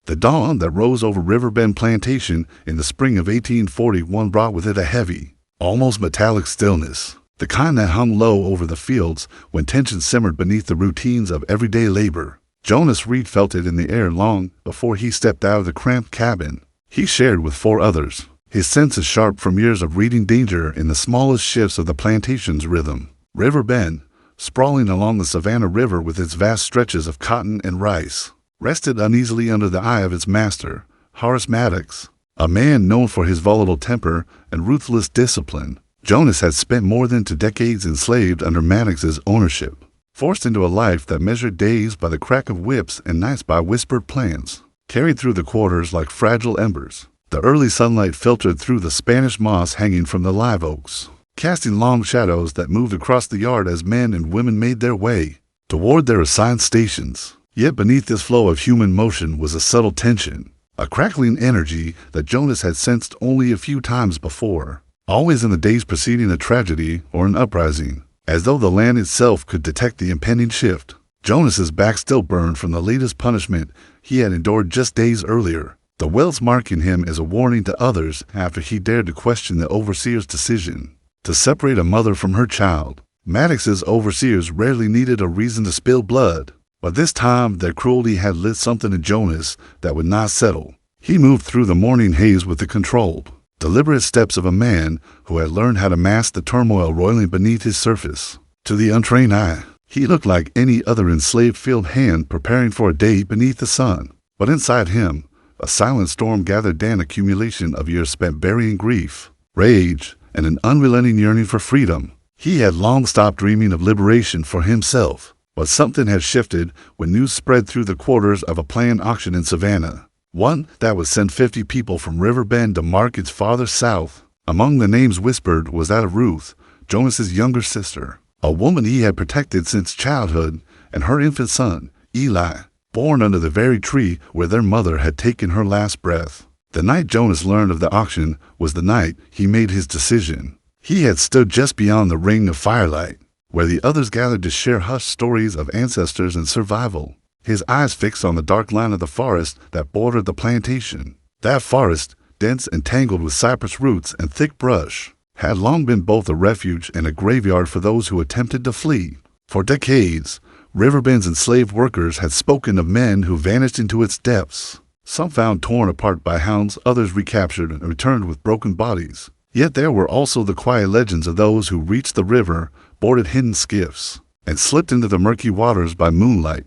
The dawn that rose over Riverbend Plantation in the spring of 1841 brought with it a heavy, almost metallic stillness, the kind that hung low over the fields when tension simmered beneath the routines of everyday labor. Jonas Reed felt it in the air long before he stepped out of the cramped cabin he shared with 4 others, his senses sharp from years of reading danger in the smallest shifts of the plantation's rhythm. Riverbend, sprawling along the Savannah River with its vast stretches of cotton and rice, rested uneasily under the eye of its master, Horace Maddox, a man known for his volatile temper and ruthless discipline. Jonas had spent more than 2 decades enslaved under Maddox's ownership, forced into a life that measured days by the crack of whips and nights by whispered plans, carried through the quarters like fragile embers. The early sunlight filtered through the Spanish moss hanging from the live oaks, casting long shadows that moved across the yard as men and women made their way toward their assigned stations. Yet beneath this flow of human motion was a subtle tension, a crackling energy that Jonas had sensed only a few times before, always in the days preceding a tragedy or an uprising, as though the land itself could detect the impending shift. Jonas's back still burned from the latest punishment he had endured just days earlier, the welts marking him as a warning to others after he dared to question the overseer's decision to separate a mother from her child. Maddox's overseers rarely needed a reason to spill blood, but this time their cruelty had lit something in Jonas that would not settle. He moved through the morning haze with the controlled, deliberate steps of a man who had learned how to mask the turmoil roiling beneath his surface. To the untrained eye, he looked like any other enslaved field hand preparing for a day beneath the sun. But inside him, a silent storm gathered, an accumulation of years spent burying grief, rage, and an unrelenting yearning for freedom. He had long stopped dreaming of liberation for himself, but something had shifted when news spread through the quarters of a planned auction in Savannah, one that would send 50 people from Riverbend to markets farther south. Among the names whispered was that of Ruth, Jonas's younger sister, a woman he had protected since childhood, and her infant son, Eli, born under the very tree where their mother had taken her last breath. The night Jonas learned of the auction was the night he made his decision. He had stood just beyond the ring of firelight, where the others gathered to share hushed stories of ancestors and survival, his eyes fixed on the dark line of the forest that bordered the plantation. That forest, dense and tangled with cypress roots and thick brush, had long been both a refuge and a graveyard for those who attempted to flee. For decades, Riverbend's enslaved workers had spoken of men who vanished into its depths, some found torn apart by hounds, others recaptured and returned with broken bodies. Yet there were also the quiet legends of those who reached the river, boarded hidden skiffs, and slipped into the murky waters by moonlight,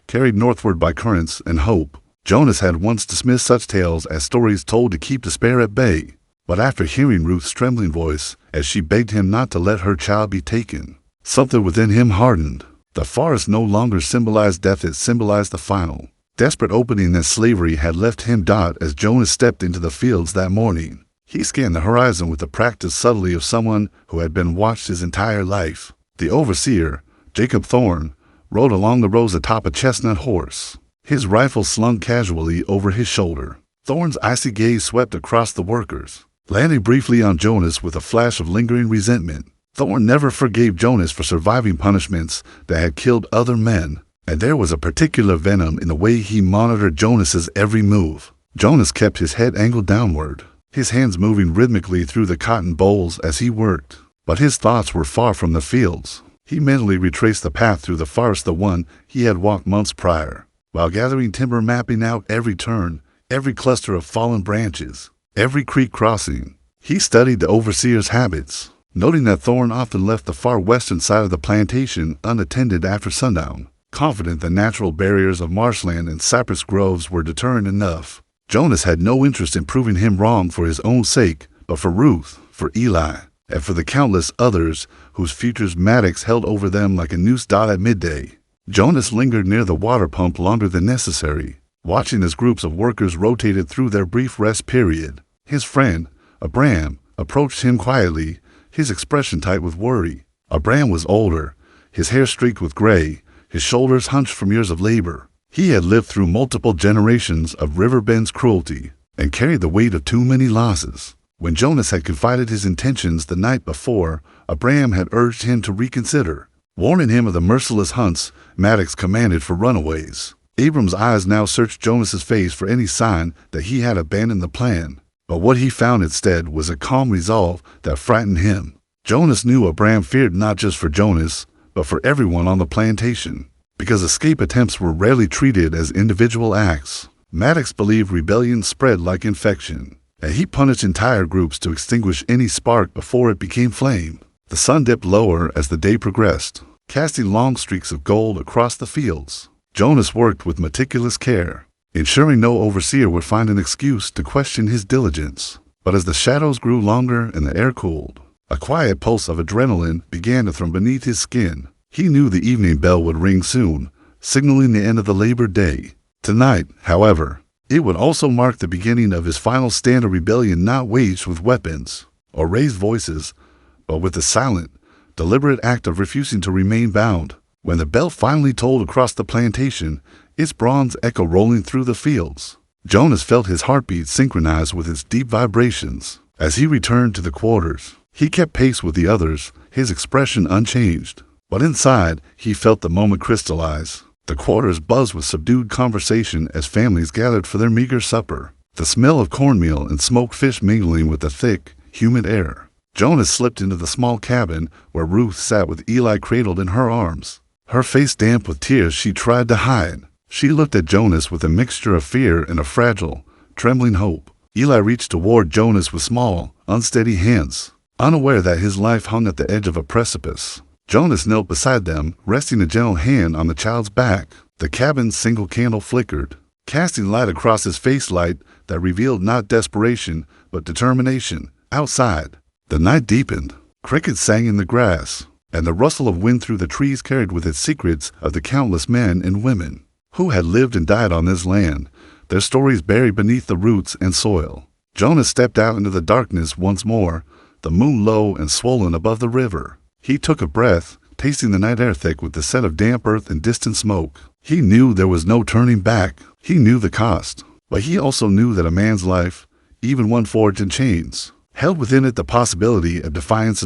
carried northward by currents and hope. Jonas had once dismissed such tales as stories told to keep despair at bay, but after hearing Ruth's trembling voice as she begged him not to let her child be taken, something within him hardened. The forest no longer symbolized death, it symbolized the final, desperate opening that slavery had left him. As Jonas stepped into the fields that morning, he scanned the horizon with the practiced subtlety of someone who had been watched his entire life. The overseer, Jacob Thorne, rode along the rows atop a chestnut horse, his rifle slung casually over his shoulder. Thorne's icy gaze swept across the workers, landing briefly on Jonas with a flash of lingering resentment. Thorne never forgave Jonas for surviving punishments that had killed other men, and there was a particular venom in the way he monitored Jonas's every move. Jonas kept his head angled downward, his hands moving rhythmically through the cotton bolls as he worked, but his thoughts were far from the fields. He mentally retraced the path through the forest, the one he had walked months prior, while gathering timber, mapping out every turn, every cluster of fallen branches, every creek crossing. He studied the overseer's habits, noting that Thorne often left the far western side of the plantation unattended after sundown, confident the natural barriers of marshland and cypress groves were deterrent enough. Jonas had no interest in proving him wrong for his own sake, but for Ruth, for Eli, and for the countless others whose futures Maddox held over them like a noose at midday. Jonas lingered near the water pump longer than necessary, watching as groups of workers rotated through their brief rest period. His friend, Abram, approached him quietly, his expression tight with worry. Abram was older, his hair streaked with gray, his shoulders hunched from years of labor. He had lived through multiple generations of Riverbend's cruelty and carried the weight of too many losses. When Jonas had confided his intentions the night before, Abram had urged him to reconsider, warning him of the merciless hunts Maddox commanded for runaways. Abram's eyes now searched Jonas's face for any sign that he had abandoned the plan, but what he found instead was a calm resolve that frightened him. Jonas knew Abram feared not just for Jonas, but for everyone on the plantation, because escape attempts were rarely treated as individual acts. Maddox believed rebellion spread like infection, and he punished entire groups to extinguish any spark before it became flame. The sun dipped lower as the day progressed, casting long streaks of gold across the fields. Jonas worked with meticulous care, ensuring no overseer would find an excuse to question his diligence. But as the shadows grew longer and the air cooled, a quiet pulse of adrenaline began to thrum beneath his skin. He knew the evening bell would ring soon, signaling the end of the Labor Day. Tonight, however, it would also mark the beginning of his final stand of rebellion, not waged with weapons or raised voices, but with the silent, deliberate act of refusing to remain bound. When the bell finally tolled across the plantation, its bronze echo rolling through the fields, Jonas felt his heartbeat synchronize with its deep vibrations. As he returned to the quarters, he kept pace with the others, his expression unchanged. But inside, he felt the moment crystallize. The quarters buzzed with subdued conversation as families gathered for their meager supper, the smell of cornmeal and smoked fish mingling with the thick, humid air. Jonas slipped into the small cabin where Ruth sat with Eli cradled in her arms, her face damp with tears she tried to hide. She looked at Jonas with a mixture of fear and a fragile, trembling hope. Eli reached toward Jonas with small, unsteady hands, unaware that his life hung at the edge of a precipice. Jonas knelt beside them, resting a gentle hand on the child's back. The cabin's single candle flickered, casting light across his face, light that revealed not desperation, but determination. Outside, the night deepened. Crickets sang in the grass, and the rustle of wind through the trees carried with it secrets of the countless men and women who had lived and died on this land, their stories buried beneath the roots and soil. Jonas stepped out into the darkness once more, the moon low and swollen above the river. He took a breath, tasting the night air thick with the scent of damp earth and distant smoke. He knew there was no turning back. He knew the cost, but he also knew that a man's life, even one forged in chains, held within it the possibility of defiance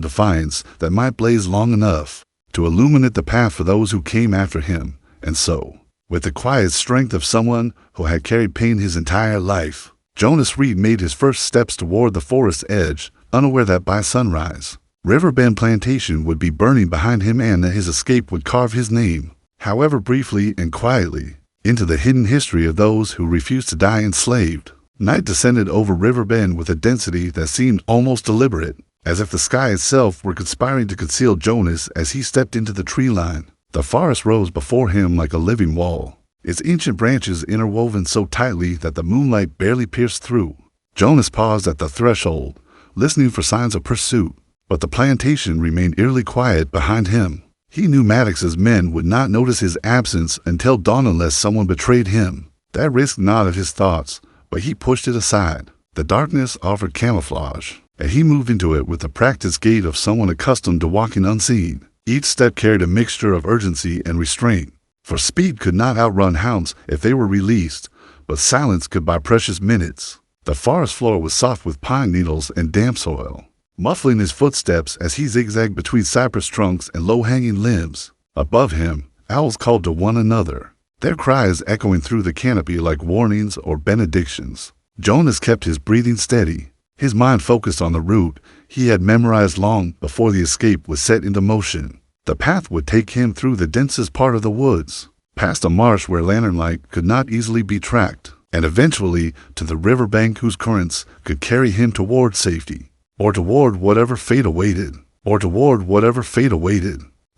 that might blaze long enough to illuminate the path for those who came after him. And so, with the quiet strength of someone who had carried pain his entire life, Jonas Reed made his first steps toward the forest's edge, unaware that by sunrise, Riverbend Plantation would be burning behind him and that his escape would carve his name, however briefly and quietly, into the hidden history of those who refused to die enslaved. Night descended over Riverbend with a density that seemed almost deliberate, as if the sky itself were conspiring to conceal Jonas as he stepped into the tree line. The forest rose before him like a living wall, its ancient branches interwoven so tightly that the moonlight barely pierced through. Jonas paused at the threshold, listening for signs of pursuit, but the plantation remained eerily quiet behind him. He knew Maddox's men would not notice his absence until dawn unless someone betrayed him. That risk knotted his thoughts, but he pushed it aside. The darkness offered camouflage, and he moved into it with the practiced gait of someone accustomed to walking unseen. Each step carried a mixture of urgency and restraint, for speed could not outrun hounds if they were released, but silence could buy precious minutes. The forest floor was soft with pine needles and damp soil, muffling his footsteps as he zigzagged between cypress trunks and low-hanging limbs. Above him, owls called to one another, their cries echoing through the canopy like warnings or benedictions. Jonas kept his breathing steady, his mind focused on the route he had memorized long before the escape was set into motion. The path would take him through the densest part of the woods, past a marsh where lantern light could not easily be tracked, and eventually to the riverbank whose currents could carry him toward safety, or toward whatever fate awaited,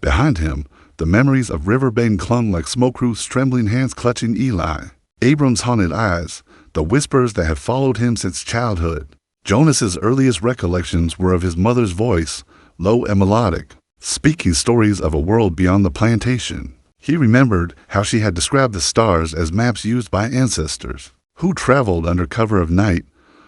Behind him, the memories of Riverbend clung like smoke wreaths, trembling hands clutching Eli, Abram's haunted eyes, the whispers that had followed him since childhood. Jonas's earliest recollections were of his mother's voice, low and melodic, speaking stories of a world beyond the plantation. He remembered how she had described the stars as maps used by ancestors who traveled under cover of night,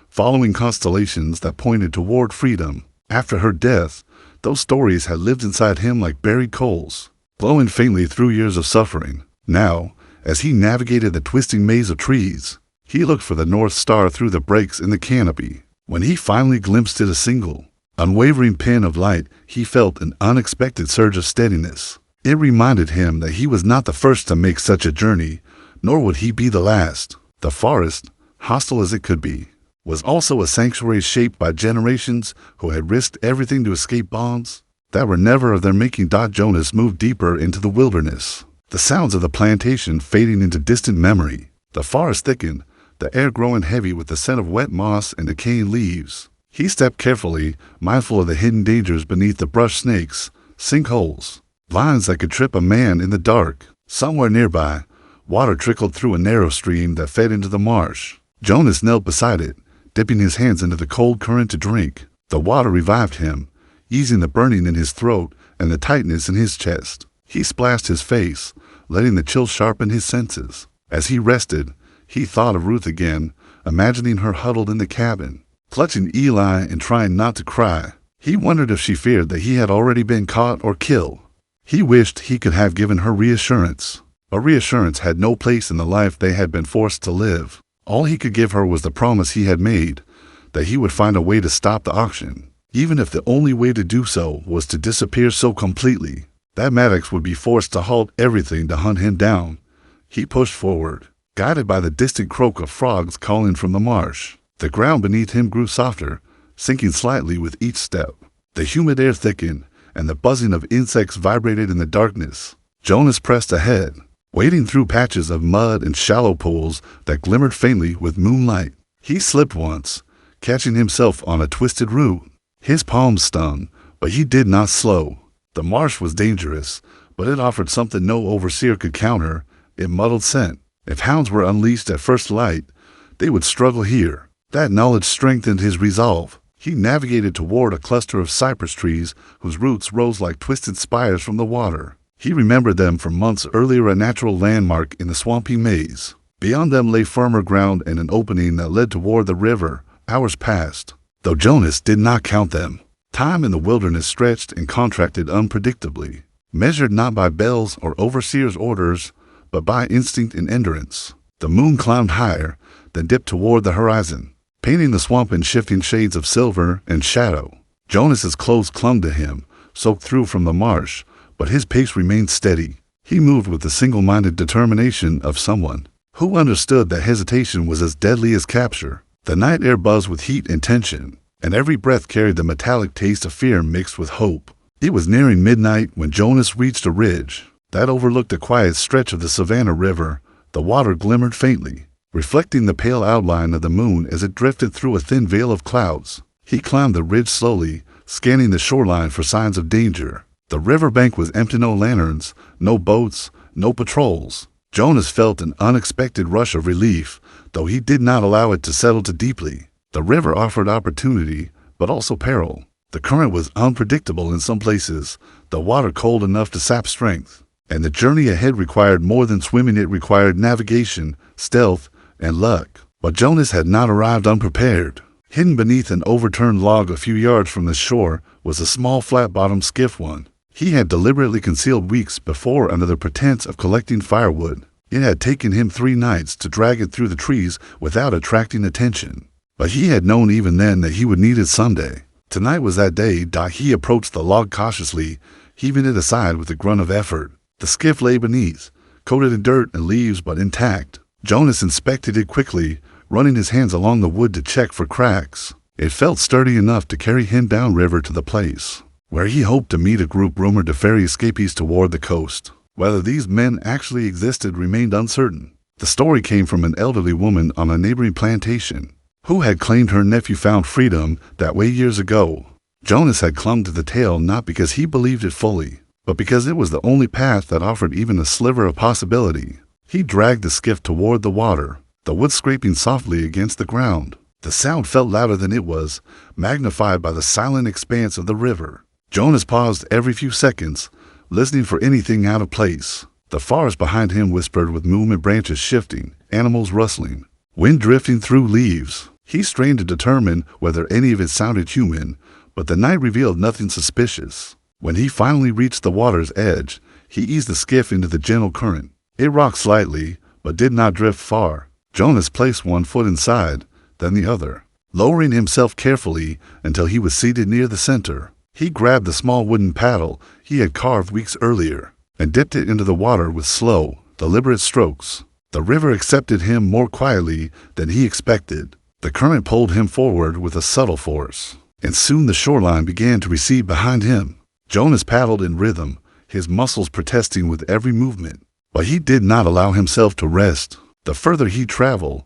following constellations that pointed toward freedom. After her death, those stories had lived inside him like buried coals, glowing faintly through years of suffering. Now, as he navigated the twisting maze of trees, he looked for the North Star through the breaks in the canopy. When he finally glimpsed it, a single, unwavering pin of light, he felt an unexpected surge of steadiness. It reminded him that he was not the first to make such a journey, nor would he be the last. The forest, hostile as it could be, was also a sanctuary shaped by generations who had risked everything to escape bonds that were never of their making. Jonas moved deeper into the wilderness, the sounds of the plantation fading into distant memory. The forest thickened, the air growing heavy with the scent of wet moss and decaying leaves. He stepped carefully, mindful of the hidden dangers beneath the brush: snakes, sinkholes, vines that could trip a man in the dark. Somewhere nearby, water trickled through a narrow stream that fed into the marsh. Jonas knelt beside it, dipping his hands into the cold current to drink. The water revived him, easing the burning in his throat and the tightness in his chest. He splashed his face, letting the chill sharpen his senses. As he rested, he thought of Ruth again, imagining her huddled in the cabin, clutching Eli and trying not to cry. He wondered if she feared that he had already been caught or killed. He wished he could have given her reassurance, but reassurance had no place in the life they had been forced to live. All he could give her was the promise he had made, that he would find a way to stop the auction, even if the only way to do so was to disappear so completely that Maddox would be forced to halt everything to hunt him down. He pushed forward, guided by the distant croak of frogs calling from the marsh. The ground beneath him grew softer, sinking slightly with each step. The humid air thickened, and the buzzing of insects vibrated in the darkness. Jonas pressed ahead, wading through patches of mud and shallow pools that glimmered faintly with moonlight. He slipped once, catching himself on a twisted root. His palms stung, but he did not slow. The marsh was dangerous, but it offered something no overseer could counter: a muddled scent. If hounds were unleashed at first light, they would struggle here. That knowledge strengthened his resolve. He navigated toward a cluster of cypress trees whose roots rose like twisted spires from the water. He remembered them from months earlier, a natural landmark in the swampy maze. Beyond them lay firmer ground and an opening that led toward the river. Hours passed, though Jonas did not count them. Time in the wilderness stretched and contracted unpredictably, measured not by bells or overseers' orders, but by instinct and endurance. The moon climbed higher, then dipped toward the horizon, painting the swamp in shifting shades of silver and shadow. Jonas's clothes clung to him, soaked through from the marsh, but his pace remained steady. He moved with the single-minded determination of someone who understood that hesitation was as deadly as capture. The night air buzzed with heat and tension, and every breath carried the metallic taste of fear mixed with hope. It was nearing midnight when Jonas reached a ridge that overlooked a quiet stretch of the Savannah River. The water glimmered faintly, reflecting the pale outline of the moon as it drifted through a thin veil of clouds. He climbed the ridge slowly, scanning the shoreline for signs of danger. The riverbank was empty, no lanterns, no boats, no patrols. Jonas felt an unexpected rush of relief, though he did not allow it to settle too deeply. The river offered opportunity, but also peril. The current was unpredictable in some places, the water cold enough to sap strength, and the journey ahead required more than swimming. It required navigation, stealth, and luck. But Jonas had not arrived unprepared. Hidden beneath an overturned log a few yards from the shore was a small flat-bottomed skiff one he had deliberately concealed weeks before under the pretense of collecting firewood. It had taken him 3 nights to drag it through the trees without attracting attention, but he had known even then that he would need it someday. Tonight was that day. He approached the log cautiously, heaving it aside with a grunt of effort. The skiff lay beneath, coated in dirt and leaves but intact. Jonas inspected it quickly, running his hands along the wood to check for cracks. It felt sturdy enough to carry him downriver to the place where he hoped to meet a group rumored to ferry escapees toward the coast. Whether these men actually existed remained uncertain. The story came from an elderly woman on a neighboring plantation who had claimed her nephew found freedom that way years ago. Jonas had clung to the tale not because he believed it fully, but because it was the only path that offered even a sliver of possibility. He dragged the skiff toward the water, the wood scraping softly against the ground. The sound felt louder than it was, magnified by the silent expanse of the river. Jonas paused every few seconds, listening for anything out of place. The forest behind him whispered with movement, branches shifting, animals rustling, wind drifting through leaves. He strained to determine whether any of it sounded human, but the night revealed nothing suspicious. When he finally reached the water's edge, he eased the skiff into the gentle current. It rocked slightly, but did not drift far. Jonas placed one foot inside, then the other, lowering himself carefully until he was seated near the center. He grabbed the small wooden paddle he had carved weeks earlier and dipped it into the water with slow, deliberate strokes. The river accepted him more quietly than he expected. The current pulled him forward with a subtle force, and soon the shoreline began to recede behind him. Jonas paddled in rhythm, his muscles protesting with every movement. But he did not allow himself to rest. The further he traveled,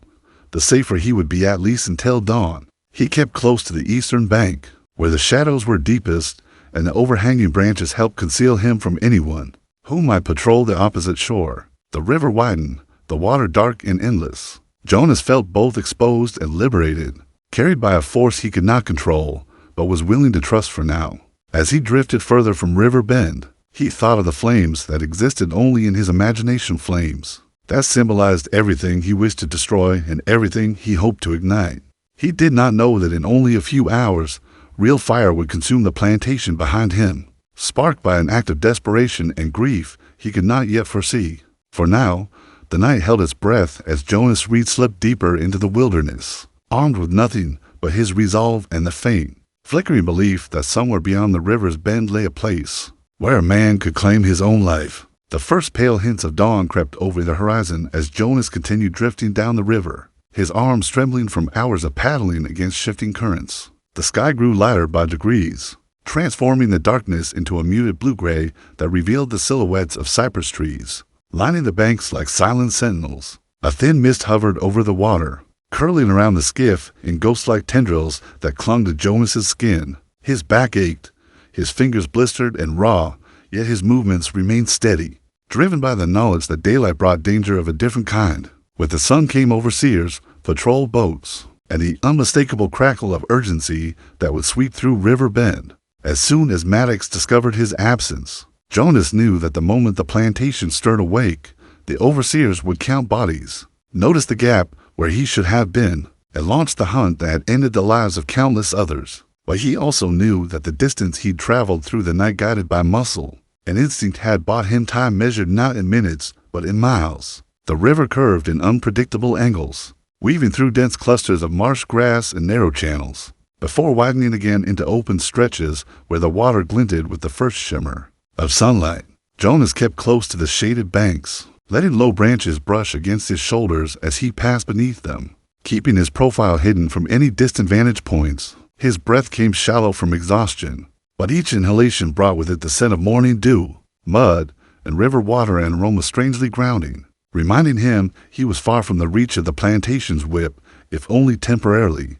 the safer he would be, at least until dawn. He kept close to the eastern bank, where the shadows were deepest and the overhanging branches helped conceal him from anyone who might patrol the opposite shore. The river widened, the water dark and endless. Jonas felt both exposed and liberated, carried by a force he could not control, but was willing to trust for now. As he drifted further from Riverbend, he thought of the flames that existed only in his imagination, flames that symbolized everything he wished to destroy and everything he hoped to ignite. He did not know that in only a few hours, real fire would consume the plantation behind him, sparked by an act of desperation and grief he could not yet foresee. For now, the night held its breath as Jonas Reed slipped deeper into the wilderness, armed with nothing but his resolve and the faint, flickering belief that somewhere beyond the river's bend lay a place where a man could claim his own life. The first pale hints of dawn crept over the horizon as Jonas continued drifting down the river, his arms trembling from hours of paddling against shifting currents. The sky grew lighter by degrees, transforming the darkness into a muted blue-gray that revealed the silhouettes of cypress trees, lining the banks like silent sentinels. A thin mist hovered over the water, curling around the skiff in ghost-like tendrils that clung to Jonas's skin. His back ached, his fingers blistered and raw, yet his movements remained steady, driven by the knowledge that daylight brought danger of a different kind. With the sun came overseers, patrol boats, and the unmistakable crackle of urgency that would sweep through Riverbend. As soon as Maddox discovered his absence, Jonas knew that the moment the plantation stirred awake, the overseers would count bodies, notice the gap where he should have been, and launch the hunt that had ended the lives of countless others. But he also knew that the distance he'd traveled through the night, guided by muscle and instinct, had bought him time measured not in minutes but in miles. The river curved in unpredictable angles, weaving through dense clusters of marsh grass and narrow channels, before widening again into open stretches where the water glinted with the first shimmer of sunlight. Jonas kept close to the shaded banks, letting low branches brush against his shoulders as he passed beneath them, keeping his profile hidden from any distant vantage points. His breath came shallow from exhaustion, but each inhalation brought with it the scent of morning dew, mud, and river water, and aroma strangely grounding, reminding him he was far from the reach of the plantation's whip, if only temporarily.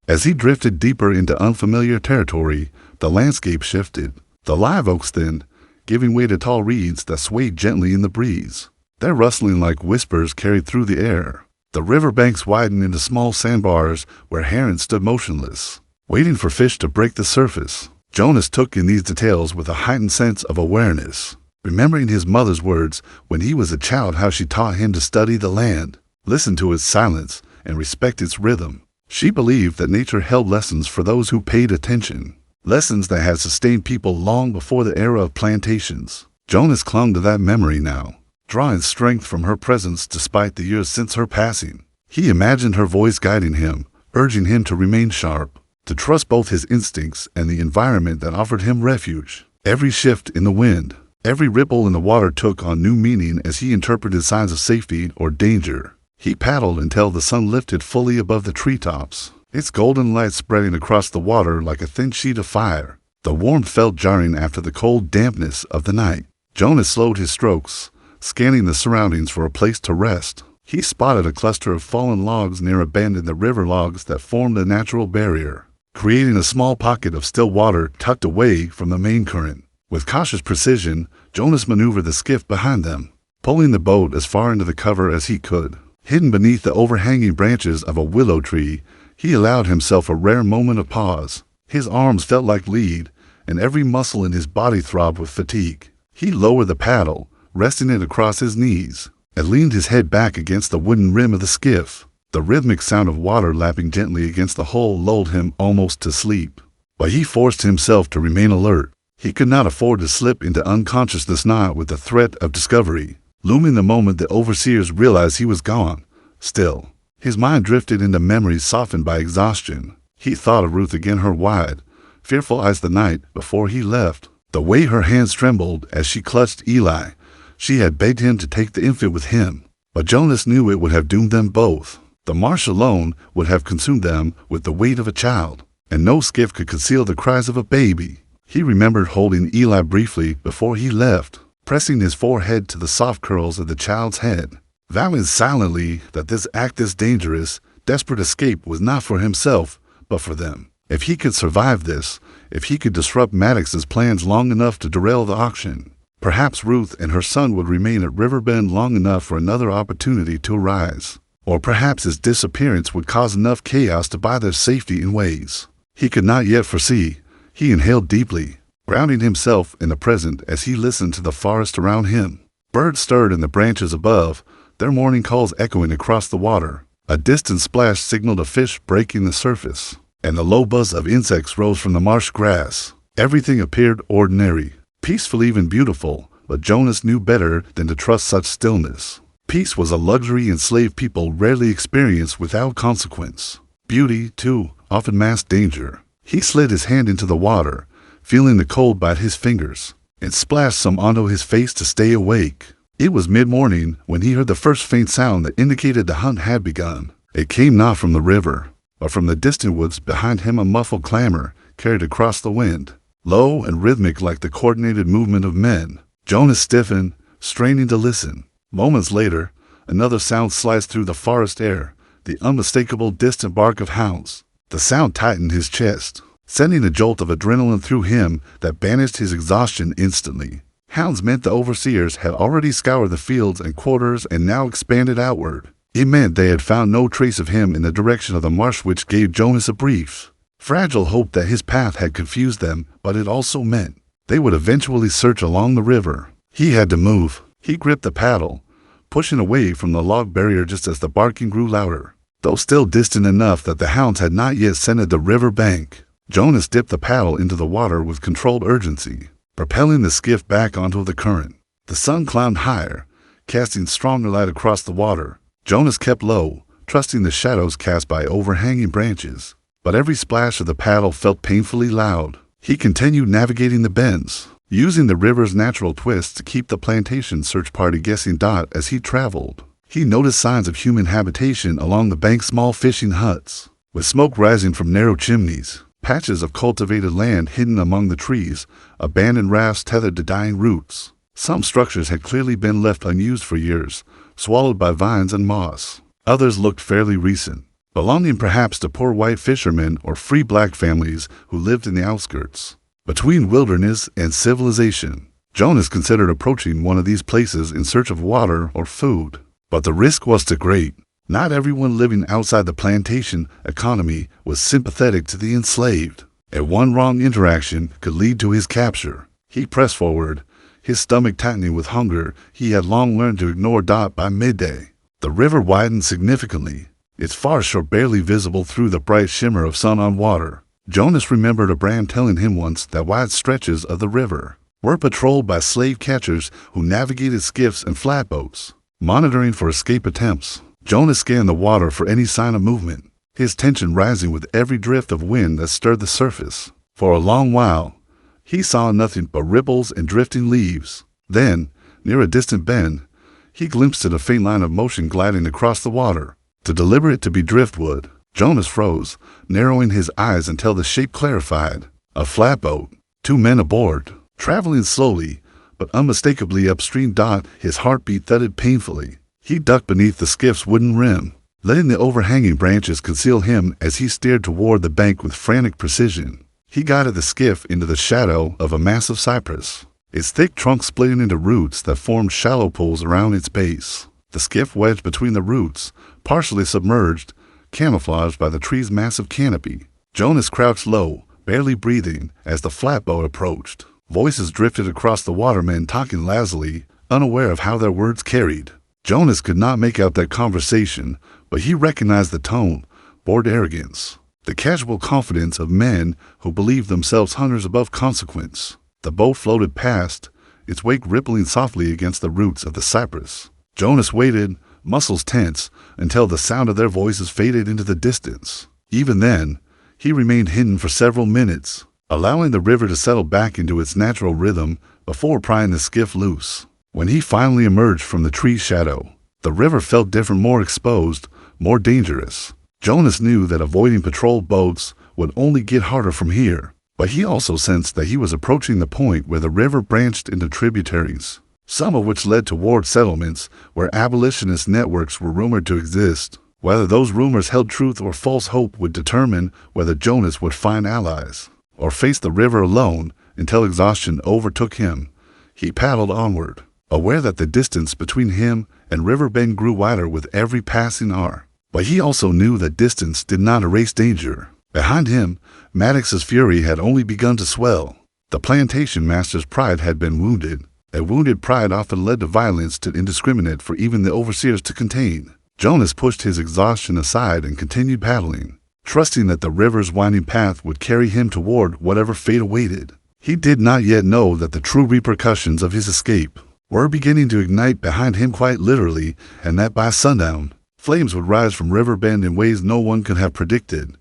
As he drifted deeper into unfamiliar territory, the landscape shifted. The live oaks thinned, giving way to tall reeds that swayed gently in the breeze, their rustling like whispers carried through the air. The river banks widened into small sandbars where herons stood motionless, waiting for fish to break the surface. Jonas took in these details with a heightened sense of awareness, remembering his mother's words when he was a child, how she taught him to study the land, listen to its silence, and respect its rhythm. She believed that nature held lessons for those who paid attention, lessons that had sustained people long before the era of plantations. Jonas clung to that memory now, drawing strength from her presence despite the years since her passing. He imagined her voice guiding him, urging him to remain sharp, to trust both his instincts and the environment that offered him refuge. Every shift in the wind, every ripple in the water took on new meaning as he interpreted signs of safety or danger. He paddled until the sun lifted fully above the treetops, its golden light spreading across the water like a thin sheet of fire. The warmth felt jarring after the cold dampness of the night. Jonas slowed his strokes, scanning the surroundings for a place to rest. He spotted a cluster of fallen logs near a bend in the river, logs that formed a natural barrier, creating a small pocket of still water tucked away from the main current. With cautious precision, Jonas maneuvered the skiff behind them, pulling the boat as far into the cover as he could. Hidden beneath the overhanging branches of a willow tree, he allowed himself a rare moment of pause. His arms felt like lead, and every muscle in his body throbbed with fatigue. He lowered the paddle, resting it across his knees, and leaned his head back against the wooden rim of the skiff. The rhythmic sound of water lapping gently against the hull lulled him almost to sleep. But he forced himself to remain alert. He could not afford to slip into unconsciousness now, with the threat of discovery looming the moment the overseers realized he was gone. Still, his mind drifted into memories softened by exhaustion. He thought of Ruth again, her wide, fearful eyes the night before he left, the way her hands trembled as she clutched Eli, She had begged him to take the infant with him, but Jonas knew it would have doomed them both. The marsh alone would have consumed them with the weight of a child, and no skiff could conceal the cries of a baby. He remembered holding Eli briefly before he left, pressing his forehead to the soft curls of the child's head, vowing silently that this dangerous, desperate escape was not for himself, but for them. If he could survive this, if he could disrupt Maddox's plans long enough to derail the auction, perhaps Ruth and her son would remain at Riverbend long enough for another opportunity to arise. Or perhaps his disappearance would cause enough chaos to buy their safety in ways he could not yet foresee. He inhaled deeply, grounding himself in the present as he listened to the forest around him. Birds stirred in the branches above, their morning calls echoing across the water. A distant splash signaled a fish breaking the surface, and the low buzz of insects rose from the marsh grass. Everything appeared ordinary, peaceful, even beautiful, but Jonas knew better than to trust such stillness. Peace was a luxury enslaved people rarely experienced without consequence. Beauty, too, often masked danger. He slid his hand into the water, feeling the cold bite his fingers, and splashed some onto his face to stay awake. It was mid-morning when he heard the first faint sound that indicated the hunt had begun. It came not from the river, but from the distant woods behind him. A muffled clamor carried across the wind, low and rhythmic like the coordinated movement of men. Jonas stiffened, straining to listen. Moments later, another sound sliced through the forest air, the unmistakable distant bark of hounds. The sound tightened his chest, sending a jolt of adrenaline through him that banished his exhaustion instantly. Hounds meant the overseers had already scoured the fields and quarters and now expanded outward. It meant they had found no trace of him in the direction of the marsh, which gave Jonas a brief, fragile hope that his path had confused them, but it also meant they would eventually search along the river. He had to move. He gripped the paddle, pushing away from the log barrier just as the barking grew louder. Though still distant enough that the hounds had not yet scented the river bank, Jonas dipped the paddle into the water with controlled urgency, propelling the skiff back onto the current. The sun climbed higher, casting stronger light across the water. Jonas kept low, trusting the shadows cast by overhanging branches, but every splash of the paddle felt painfully loud. He continued navigating the bends, using the river's natural twists to keep the plantation search party guessing. As he traveled, he noticed signs of human habitation along the bank, small fishing huts, with smoke rising from narrow chimneys, patches of cultivated land hidden among the trees, abandoned rafts tethered to dying roots. Some structures had clearly been left unused for years, swallowed by vines and moss. Others looked fairly recent, belonging perhaps to poor white fishermen or free black families who lived in the outskirts. Between wilderness and civilization, Jonas considered approaching one of these places in search of water or food, but the risk was too great. Not everyone living outside the plantation economy was sympathetic to the enslaved, and one wrong interaction could lead to his capture. He pressed forward, his stomach tightening with hunger he had long learned to ignore. By midday, the river widened significantly, its far shore barely visible through the bright shimmer of sun on water. Jonas remembered a brand telling him once that wide stretches of the river were patrolled by slave catchers who navigated skiffs and flatboats, monitoring for escape attempts. Jonas scanned the water for any sign of movement, his tension rising with every drift of wind that stirred the surface. For a long while, he saw nothing but ripples and drifting leaves. Then, near a distant bend, he glimpsed a faint line of motion gliding across the water. To deliver it to be driftwood, Jonas froze, narrowing his eyes until the shape clarified. A flatboat, 2 men aboard, traveling slowly, but unmistakably upstream. His heartbeat thudded painfully. He ducked beneath the skiff's wooden rim, letting the overhanging branches conceal him as he steered toward the bank with frantic precision. He guided the skiff into the shadow of a massive cypress, its thick trunk splitting into roots that formed shallow pools around its base. The skiff wedged between the roots, partially submerged, camouflaged by the tree's massive canopy. Jonas crouched low, barely breathing, as the flatboat approached. Voices drifted across the water, men talking lazily, unaware of how their words carried. Jonas could not make out their conversation, but he recognized the tone, bored arrogance, the casual confidence of men who believed themselves hunters above consequence. The boat floated past, its wake rippling softly against the roots of the cypress. Jonas waited, muscles tense, until the sound of their voices faded into the distance. Even then, he remained hidden for several minutes, allowing the river to settle back into its natural rhythm before prying the skiff loose. When he finally emerged from the tree's shadow, the river felt different, more exposed, more dangerous. Jonas knew that avoiding patrol boats would only get harder from here, but he also sensed that he was approaching the point where the river branched into tributaries, some of which led toward settlements where abolitionist networks were rumored to exist. Whether those rumors held truth or false hope would determine whether Jonas would find allies or face the river alone until exhaustion overtook him. He paddled onward, aware that the distance between him and Riverbend grew wider with every passing hour. But he also knew that distance did not erase danger. Behind him, Maddox's fury had only begun to swell. The plantation master's pride had been wounded. A wounded pride often led to violence too indiscriminate for even the overseers to contain. Jonas pushed his exhaustion aside and continued paddling, trusting that the river's winding path would carry him toward whatever fate awaited. He did not yet know that the true repercussions of his escape were beginning to ignite behind him quite literally, and that by sundown, flames would rise from Riverbend in ways no one could have predicted.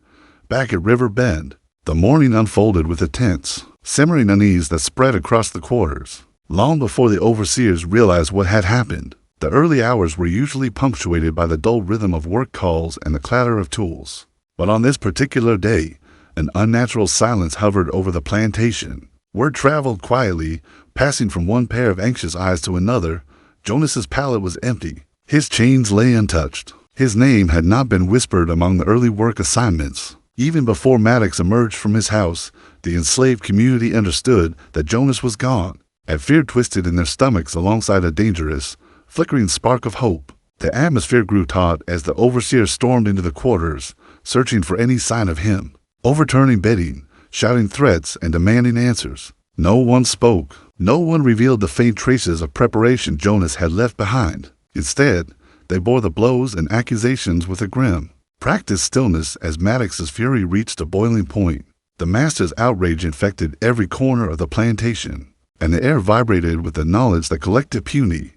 Back at Riverbend, the morning unfolded with a tense, simmering unease that spread across the quarters. Long before the overseers realized what had happened, the early hours were usually punctuated by the dull rhythm of work calls and the clatter of tools. But on this particular day, an unnatural silence hovered over the plantation. Word traveled quietly, passing from one pair of anxious eyes to another. Jonas's pallet was empty. His chains lay untouched. His name had not been whispered among the early work assignments. Even before Maddox emerged from his house, the enslaved community understood that Jonas was gone. A fear twisted in their stomachs alongside a dangerous, flickering spark of hope. The atmosphere grew taut as the overseer stormed into the quarters, searching for any sign of him, overturning bedding, shouting threats and demanding answers. No one spoke. No one revealed the faint traces of preparation Jonas had left behind. Instead, they bore the blows and accusations with a grim, practiced stillness as Maddox's fury reached a boiling point. The master's outrage infected every corner of the plantation, and the air vibrated with the knowledge that collective puny.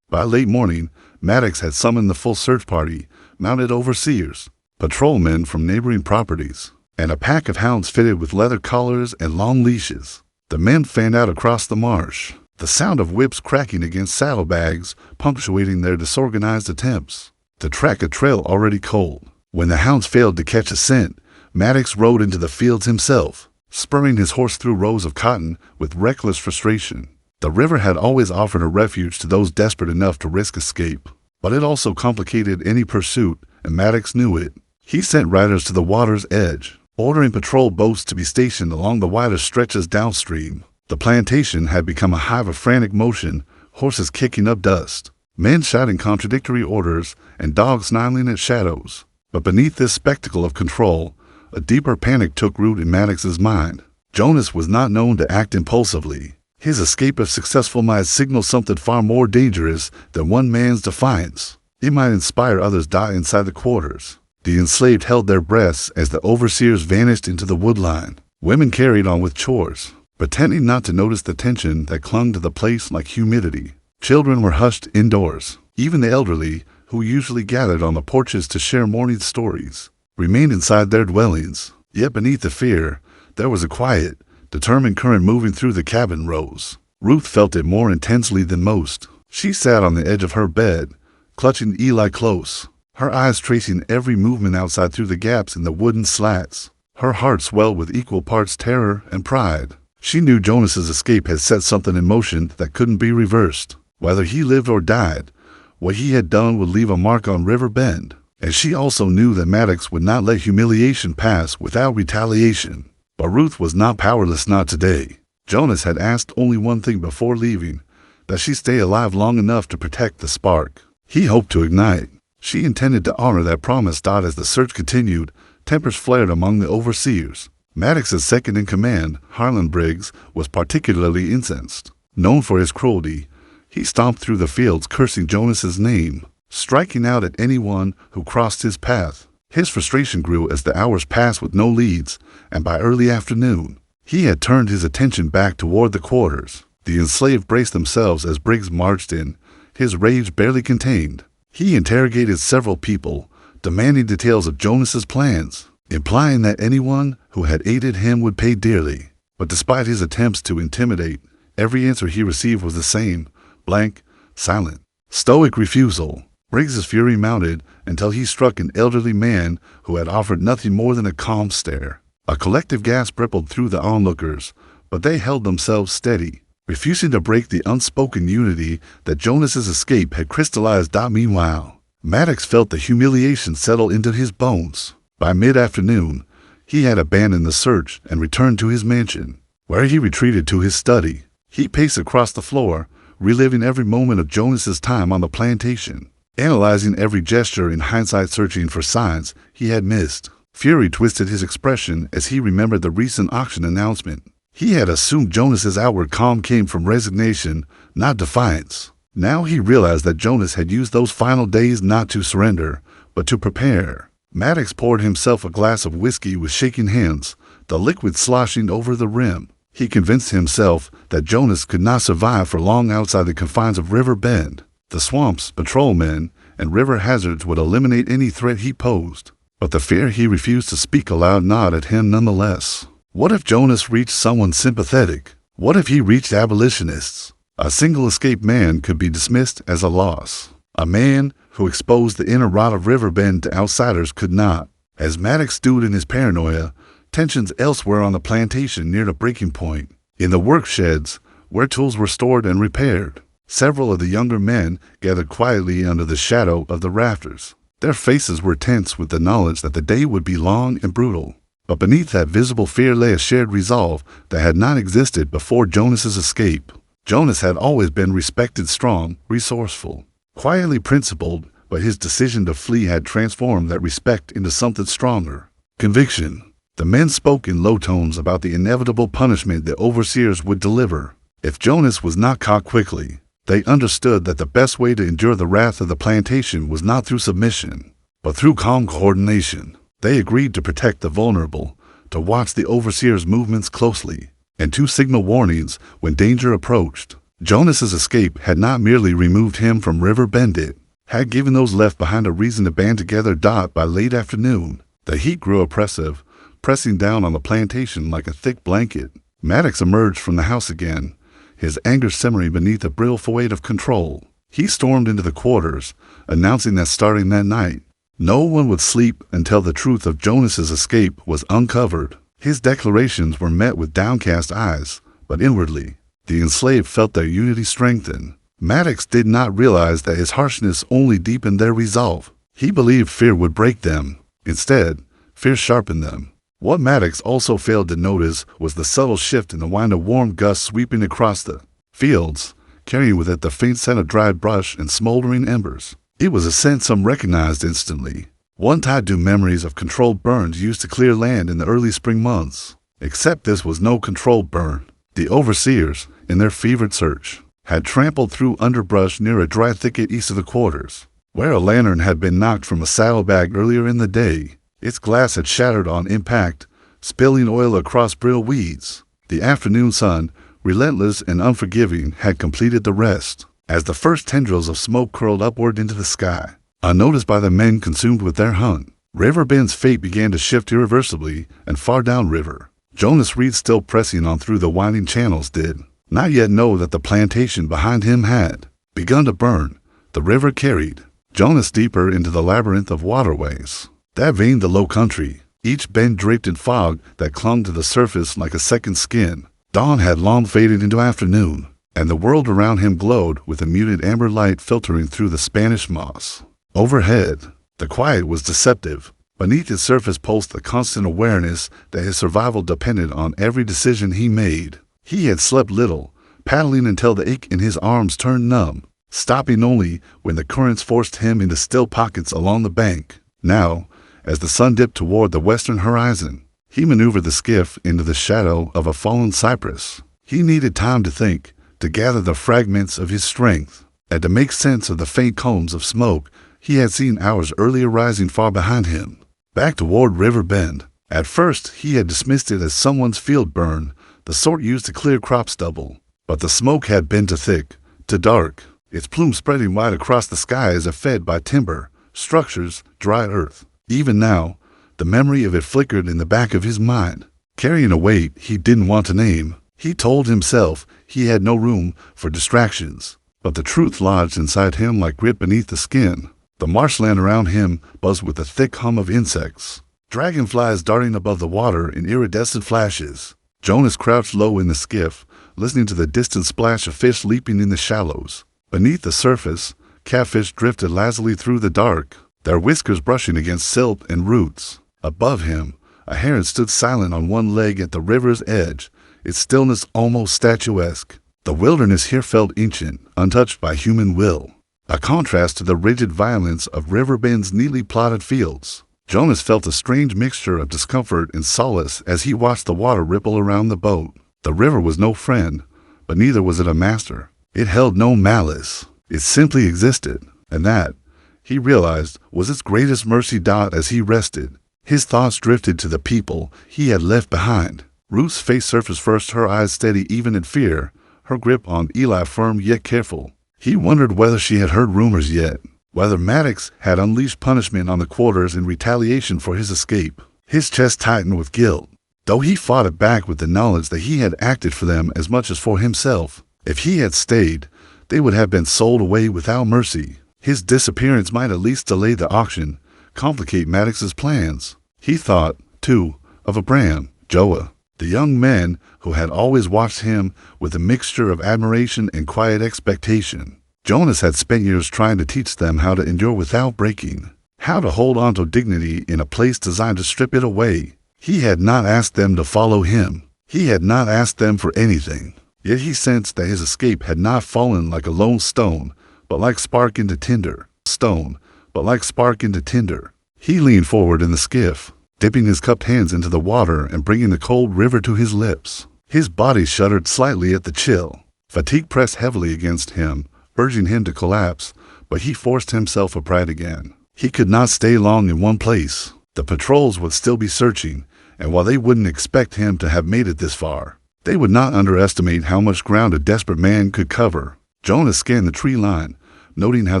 By late morning, Maddox had summoned the full search party, mounted overseers, patrolmen from neighboring properties, and a pack of hounds fitted with leather collars and long leashes. The men fanned out across the marsh, the sound of whips cracking against saddlebags punctuating their disorganized attempts to track a trail already cold. When the hounds failed to catch a scent, Maddox rode into the fields himself, spurring his horse through rows of cotton with reckless frustration. The river had always offered a refuge to those desperate enough to risk escape, but it also complicated any pursuit, and Maddox knew it. He sent riders to the water's edge, ordering patrol boats to be stationed along the wider stretches downstream. The plantation had become a hive of frantic motion, horses kicking up dust, men shouting contradictory orders, and dogs snarling at shadows. But beneath this spectacle of control, a deeper panic took root in Maddox's mind. Jonas was not known to act impulsively. His escape, if successful, might signal something far more dangerous than one man's defiance. It might inspire others to die inside the quarters. The enslaved held their breaths as the overseers vanished into the woodline. Women carried on with chores, pretending not to notice the tension that clung to the place like humidity. Children were hushed indoors. Even the elderly, who usually gathered on the porches to share morning stories, remained inside their dwellings. Yet beneath the fear, there was a quiet, determined current moving through the cabin rows. Ruth felt it more intensely than most. She sat on the edge of her bed, clutching Eli close, her eyes tracing every movement outside through the gaps in the wooden slats. Her heart swelled with equal parts terror and pride. She knew Jonas's escape had set something in motion that couldn't be reversed. Whether he lived or died, what he had done would leave a mark on Riverbend. And she also knew that Maddox would not let humiliation pass without retaliation. But Ruth was not powerless, not today. Jonas had asked only one thing before leaving, that she stay alive long enough to protect the spark he hoped to ignite. She intended to honor that promise. As the search continued, tempers flared among the overseers. Maddox's second-in-command, Harlan Briggs, was particularly incensed. Known for his cruelty, he stomped through the fields cursing Jonas's name, striking out at anyone who crossed his path. His frustration grew as the hours passed with no leads, and by early afternoon, he had turned his attention back toward the quarters. The enslaved braced themselves as Briggs marched in, his rage barely contained. He interrogated several people, demanding details of Jonas's plans, implying that anyone who had aided him would pay dearly. But despite his attempts to intimidate, Every answer he received was the same, blank, silent. Stoic refusal. Briggs's fury mounted until he struck an elderly man who had offered nothing more than a calm stare. A collective gasp rippled through the onlookers, but they held themselves steady, refusing to break the unspoken unity that Jonas's escape had crystallized. Meanwhile, Maddox felt the humiliation settle into his bones. By mid-afternoon, he had abandoned the search and returned to his mansion, where he retreated to his study. He paced across the floor, reliving every moment of Jonas's time on the plantation, analyzing every gesture in hindsight, searching for signs he had missed. Fury twisted his expression as he remembered the recent auction announcement. He had assumed Jonas's outward calm came from resignation, not defiance. Now he realized that Jonas had used those final days not to surrender, but to prepare. Maddox poured himself a glass of whiskey with shaking hands, the liquid sloshing over the rim. He convinced himself that Jonas could not survive for long outside the confines of Riverbend. The swamps, patrolmen, and river hazards would eliminate any threat he posed. But the fear he refused to speak aloud gnawed at him nonetheless. What if Jonas reached someone sympathetic? What if he reached abolitionists? A single escaped man could be dismissed as a loss. A man who exposed the inner rot of Riverbend to outsiders could not. As Maddox stewed in his paranoia, tensions elsewhere on the plantation neared a breaking point. In the work sheds, where tools were stored and repaired, several of the younger men gathered quietly under the shadow of the rafters. Their faces were tense with the knowledge that the day would be long and brutal. But beneath that visible fear lay a shared resolve that had not existed before Jonas's escape. Jonas had always been respected, strong, resourceful, quietly principled, but his decision to flee had transformed that respect into something stronger. Conviction. The men spoke in low tones about the inevitable punishment the overseers would deliver if Jonas was not caught quickly. They understood that the best way to endure the wrath of the plantation was not through submission, but through calm coordination. They agreed to protect the vulnerable, to watch the overseers' movements closely, and to signal warnings when danger approached. Jonas's escape had not merely removed him from Riverbend, it had given those left behind a reason to band together. By late afternoon, the heat grew oppressive, pressing down on the plantation like a thick blanket. Maddox emerged from the house again, his anger simmering beneath a brilliant weight of control. He stormed into the quarters, announcing that starting that night, no one would sleep until the truth of Jonas's escape was uncovered. His declarations were met with downcast eyes, but inwardly, the enslaved felt their unity strengthen. Maddox did not realize that his harshness only deepened their resolve. He believed fear would break them. Instead, fear sharpened them. What Maddox also failed to notice was the subtle shift in the wind of warm gusts sweeping across the fields, carrying with it the faint scent of dried brush and smoldering embers. It was a scent some recognized instantly, one tied to memories of controlled burns used to clear land in the early spring months. Except this was no controlled burn. The overseers, in their fevered search, had trampled through underbrush near a dry thicket east of the quarters, where a lantern had been knocked from a saddlebag earlier in the day. Its glass had shattered on impact, spilling oil across brittle weeds. The afternoon sun, relentless and unforgiving, had completed the rest. As the first tendrils of smoke curled upward into the sky, unnoticed by the men consumed with their hunt, Riverbend's fate began to shift irreversibly, and far downriver, Jonas Reed, still pressing on through the winding channels, did not yet know that the plantation behind him had begun to burn. The river carried Jonas deeper into the labyrinth of waterways that veined the low country, each bend draped in fog that clung to the surface like a second skin. Dawn had long faded into afternoon, and the world around him glowed with a muted amber light filtering through the Spanish moss. Overhead, the quiet was deceptive. Beneath its surface pulsed the constant awareness that his survival depended on every decision he made. He had slept little, paddling until the ache in his arms turned numb, stopping only when the currents forced him into still pockets along the bank. Now, as the sun dipped toward the western horizon, he maneuvered the skiff into the shadow of a fallen cypress. He needed time to think, to gather the fragments of his strength, and to make sense of the faint cones of smoke he had seen hours earlier rising far behind him. Back toward Riverbend. At first, he had dismissed it as someone's field burn, the sort used to clear crop stubble. But the smoke had been too thick, too dark, its plume spreading wide across the sky as if fed by timber, structures, dry earth. Even now, the memory of it flickered in the back of his mind, carrying a weight he didn't want to name. He told himself he had no room for distractions, but the truth lodged inside him like grit beneath the skin. The marshland around him buzzed with a thick hum of insects, dragonflies darting above the water in iridescent flashes. Jonas crouched low in the skiff, listening to the distant splash of fish leaping in the shallows. Beneath the surface, catfish drifted lazily through the dark, their whiskers brushing against silt and roots. Above him, a heron stood silent on one leg at the river's edge, its stillness almost statuesque. The wilderness here felt ancient, untouched by human will, a contrast to the rigid violence of Riverbend's neatly plotted fields. Jonas felt a strange mixture of discomfort and solace as he watched the water ripple around the boat. The river was no friend, but neither was it a master. It held no malice. It simply existed, and that, he realized, was its greatest mercy. As he rested, his thoughts drifted to the people he had left behind. Ruth's face surfaced first, her eyes steady even in fear, her grip on Eli firm yet careful. He wondered whether she had heard rumors yet, whether Maddox had unleashed punishment on the quarters in retaliation for his escape. His chest tightened with guilt, though he fought it back with the knowledge that he had acted for them as much as for himself. If he had stayed, they would have been sold away without mercy. His disappearance might at least delay the auction, complicate Maddox's plans. He thought, too, of Abraham, Joah, the young man who had always watched him with a mixture of admiration and quiet expectation. Jonas had spent years trying to teach them how to endure without breaking, how to hold on to dignity in a place designed to strip it away. He had not asked them to follow him. He had not asked them for anything. Yet he sensed that his escape had not fallen like a lone stone, but like spark into tinder. Stone, but like spark into tinder. He leaned forward in the skiff, dipping his cupped hands into the water and bringing the cold river to his lips. His body shuddered slightly at the chill. Fatigue pressed heavily against him, urging him to collapse, but he forced himself upright again. He could not stay long in one place. The patrols would still be searching, and while they wouldn't expect him to have made it this far, they would not underestimate how much ground a desperate man could cover. Jonas scanned the tree line, noting how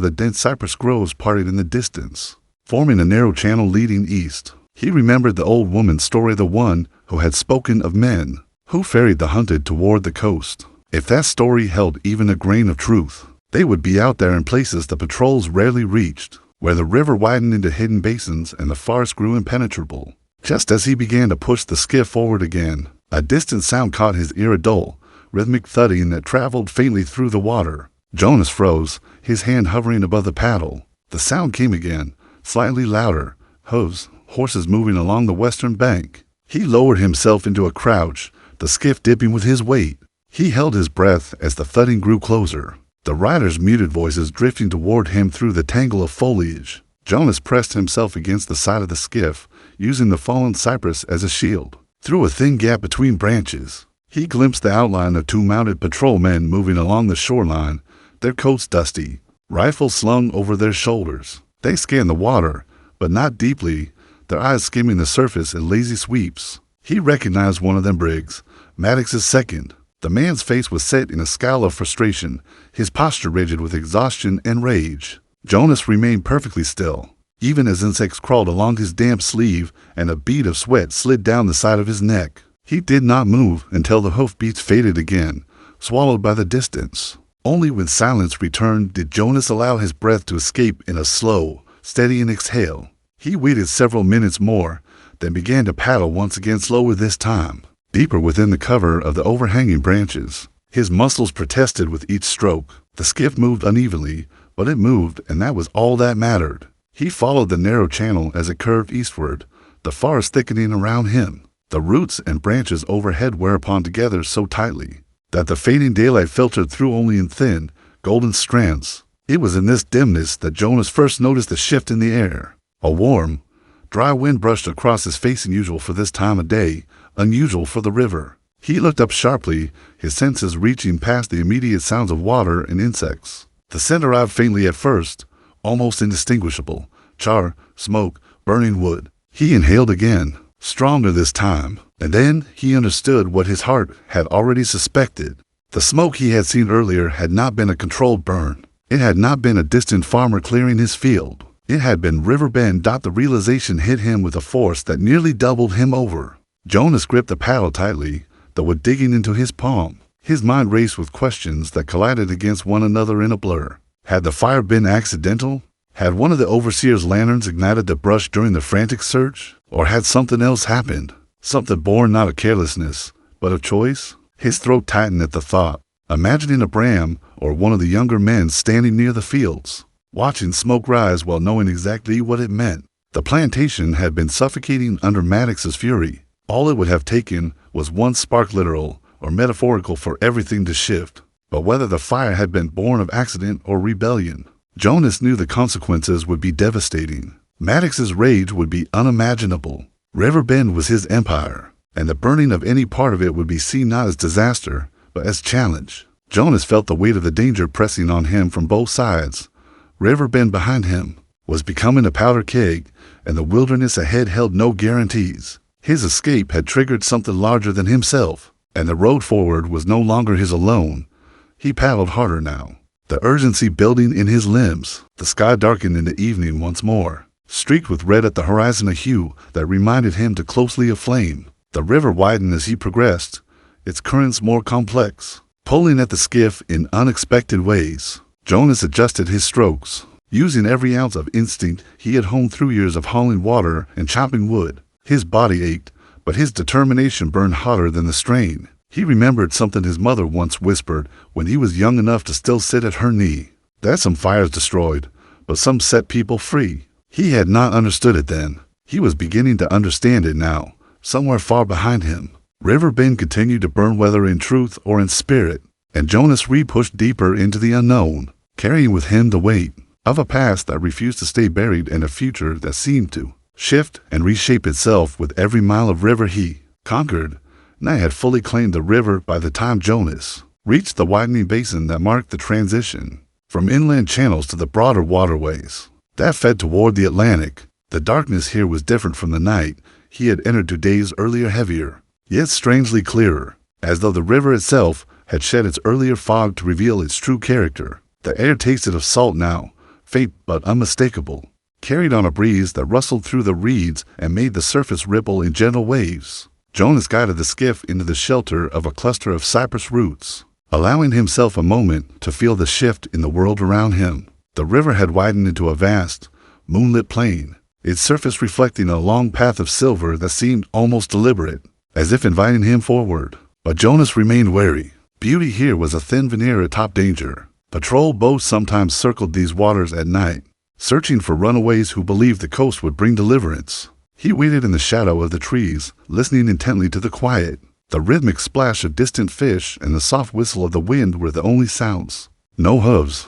the dense cypress groves parted in the distance, forming a narrow channel leading east. He remembered the old woman's story, the one who had spoken of men who ferried the hunted toward the coast. If that story held even a grain of truth, they would be out there in places the patrols rarely reached, where the river widened into hidden basins and the forest grew impenetrable. Just as he began to push the skiff forward again, a distant sound caught his ear, a dull, rhythmic thudding that traveled faintly through the water. Jonas froze, his hand hovering above the paddle. The sound came again, slightly louder, hooves, horses moving along the western bank. He lowered himself into a crouch, the skiff dipping with his weight. He held his breath as the thudding grew closer, the riders' muted voices drifting toward him through the tangle of foliage. Jonas pressed himself against the side of the skiff, using the fallen cypress as a shield. Through a thin gap between branches, he glimpsed the outline of two mounted patrolmen moving along the shoreline, their coats dusty, rifles slung over their shoulders. They scanned the water, but not deeply, their eyes skimming the surface in lazy sweeps. He recognized one of them, Briggs, Maddox's second. The man's face was set in a scowl of frustration, his posture rigid with exhaustion and rage. Jonas remained perfectly still, even as insects crawled along his damp sleeve and a bead of sweat slid down the side of his neck. He did not move until the hoofbeats faded again, swallowed by the distance. Only when silence returned did Jonas allow his breath to escape in a slow, steadying exhale. He waited several minutes more, then began to paddle once again, slower this time, deeper within the cover of the overhanging branches. His muscles protested with each stroke. The skiff moved unevenly, but it moved, and that was all that mattered. He followed the narrow channel as it curved eastward, the forest thickening around him. The roots and branches overhead were upon together so tightly that the fading daylight filtered through only in thin, golden strands. It was in this dimness that Jonas first noticed a shift in the air. A warm, dry wind brushed across his face, unusual for this time of day, unusual for the river. He looked up sharply, his senses reaching past the immediate sounds of water and insects. The scent arrived faintly at first, almost indistinguishable. Char, smoke, burning wood. He inhaled again, stronger this time, and then he understood what his heart had already suspected. The smoke he had seen earlier had not been a controlled burn. It had not been a distant farmer clearing his field. It had been Riverbend. The realization hit him with a force that nearly doubled him over. Jonas gripped the paddle tightly, the wood digging into his palm. His mind raced with questions that collided against one another in a blur. Had the fire been accidental? Had one of the overseer's lanterns ignited the brush during the frantic search? Or had something else happened? Something born not of carelessness, but of choice? His throat tightened at the thought, imagining Abram or one of the younger men standing near the fields, watching smoke rise while knowing exactly what it meant. The plantation had been suffocating under Maddox's fury. All it would have taken was one spark, literal or metaphorical, for everything to shift. But whether the fire had been born of accident or rebellion, Jonas knew the consequences would be devastating. Maddox's rage would be unimaginable. Riverbend was his empire, and the burning of any part of it would be seen not as disaster, but as challenge. Jonas felt the weight of the danger pressing on him from both sides. Riverbend behind him was becoming a powder keg, and the wilderness ahead held no guarantees. His escape had triggered something larger than himself, and the road forward was no longer his alone. He paddled harder now, the urgency building in his limbs. The sky darkened in the evening once more, streaked with red at the horizon, a hue that reminded him too closely of flame. The river widened as he progressed, its currents more complex, pulling at the skiff in unexpected ways. Jonas adjusted his strokes, using every ounce of instinct he had honed through years of hauling water and chopping wood. His body ached, but his determination burned hotter than the strain. He remembered something his mother once whispered when he was young enough to still sit at her knee. That some fires destroyed, but some set people free. He had not understood it then. He was beginning to understand it now, somewhere far behind him. Riverbend continued to burn, whether in truth or in spirit, and Jonas Reed pushed deeper into the unknown, carrying with him the weight of a past that refused to stay buried and a future that seemed to shift and reshape itself with every mile of river he conquered. Night had fully claimed the river by the time Jonas reached the widening basin that marked the transition from inland channels to the broader waterways that fed toward the Atlantic. The darkness here was different from the night he had entered 2 days earlier, heavier, yet strangely clearer, as though the river itself had shed its earlier fog to reveal its true character. The air tasted of salt now, faint but unmistakable, carried on a breeze that rustled through the reeds and made the surface ripple in gentle waves. Jonas guided the skiff into the shelter of a cluster of cypress roots, allowing himself a moment to feel the shift in the world around him. The river had widened into a vast, moonlit plain, its surface reflecting a long path of silver that seemed almost deliberate, as if inviting him forward. But Jonas remained wary. Beauty here was a thin veneer atop danger. Patrol boats sometimes circled these waters at night, searching for runaways who believed the coast would bring deliverance. He waited in the shadow of the trees, listening intently to the quiet. The rhythmic splash of distant fish and the soft whistle of the wind were the only sounds. No hooves,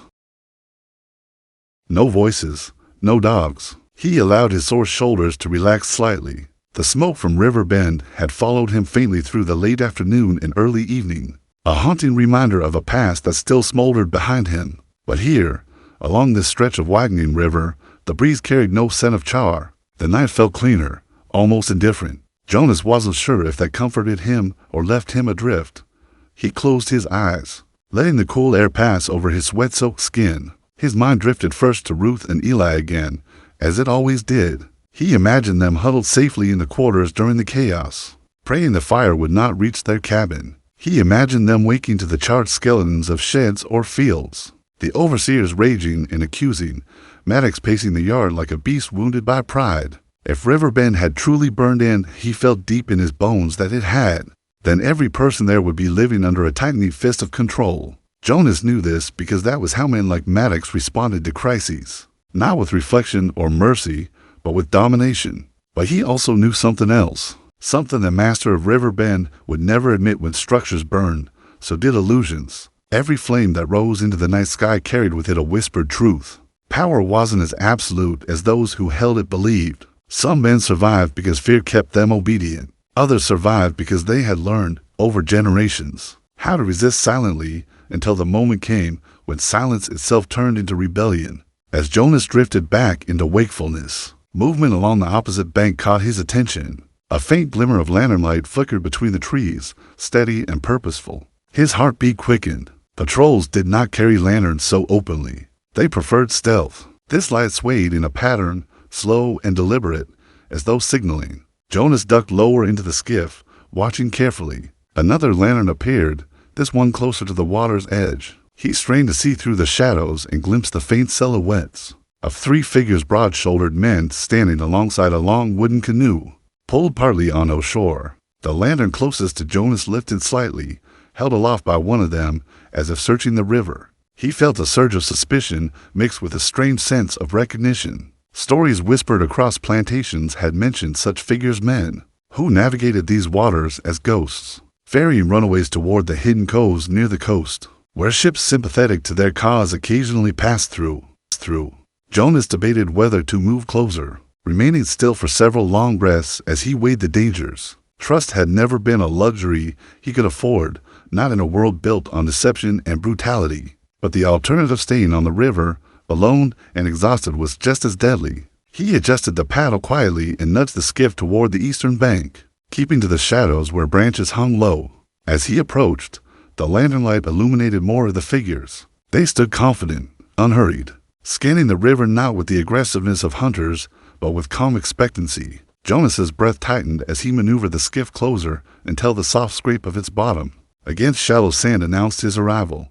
no voices, no dogs. He allowed his sore shoulders to relax slightly. The smoke from Riverbend had followed him faintly through the late afternoon and early evening, a haunting reminder of a past that still smoldered behind him. But here, along this stretch of widening river, the breeze carried no scent of char. The night felt cleaner, almost indifferent. Jonas wasn't sure if that comforted him or left him adrift. He closed his eyes, letting the cool air pass over his sweat-soaked skin. His mind drifted first to Ruth and Eli again, as it always did. He imagined them huddled safely in the quarters during the chaos, praying the fire would not reach their cabin. He imagined them waking to the charred skeletons of sheds or fields, the overseers raging and accusing, Maddox pacing the yard like a beast wounded by pride. If Riverbend had truly burned in, he felt deep in his bones that it had, then every person there would be living under a tightening fist of control. Jonas knew this because that was how men like Maddox responded to crises, not with reflection or mercy, but with domination. But he also knew something else, something the master of Riverbend would never admit. When structures burned, so did illusions. Every flame that rose into the night sky carried with it a whispered truth. Power wasn't as absolute as those who held it believed. Some men survived because fear kept them obedient. Others survived because they had learned, over generations, how to resist silently until the moment came when silence itself turned into rebellion. As Jonas drifted back into wakefulness, movement along the opposite bank caught his attention. A faint glimmer of lantern light flickered between the trees, steady and purposeful. His heartbeat quickened. Patrols did not carry lanterns so openly. They preferred stealth. This light swayed in a pattern, slow and deliberate, as though signaling. Jonas ducked lower into the skiff, watching carefully. Another lantern appeared, this one closer to the water's edge. He strained to see through the shadows and glimpsed the faint silhouettes of 3 figures, broad-shouldered men standing alongside a long wooden canoe, pulled partly onto shore. The lantern closest to Jonas lifted slightly, held aloft by one of them, as if searching the river. He felt a surge of suspicion mixed with a strange sense of recognition. Stories whispered across plantations had mentioned such figures, men who navigated these waters as ghosts, ferrying runaways toward the hidden coves near the coast, where ships sympathetic to their cause occasionally passed through. Jonas debated whether to move closer, remaining still for several long breaths as he weighed the dangers. Trust had never been a luxury he could afford, not in a world built on deception and brutality. But the alternative, staying on the river, alone and exhausted, was just as deadly. He adjusted the paddle quietly and nudged the skiff toward the eastern bank, keeping to the shadows where branches hung low. As he approached, the lantern light illuminated more of the figures. They stood confident, unhurried, scanning the river not with the aggressiveness of hunters, but with calm expectancy. Jonas's breath tightened as he maneuvered the skiff closer until the soft scrape of its bottom against shallow sand announced his arrival.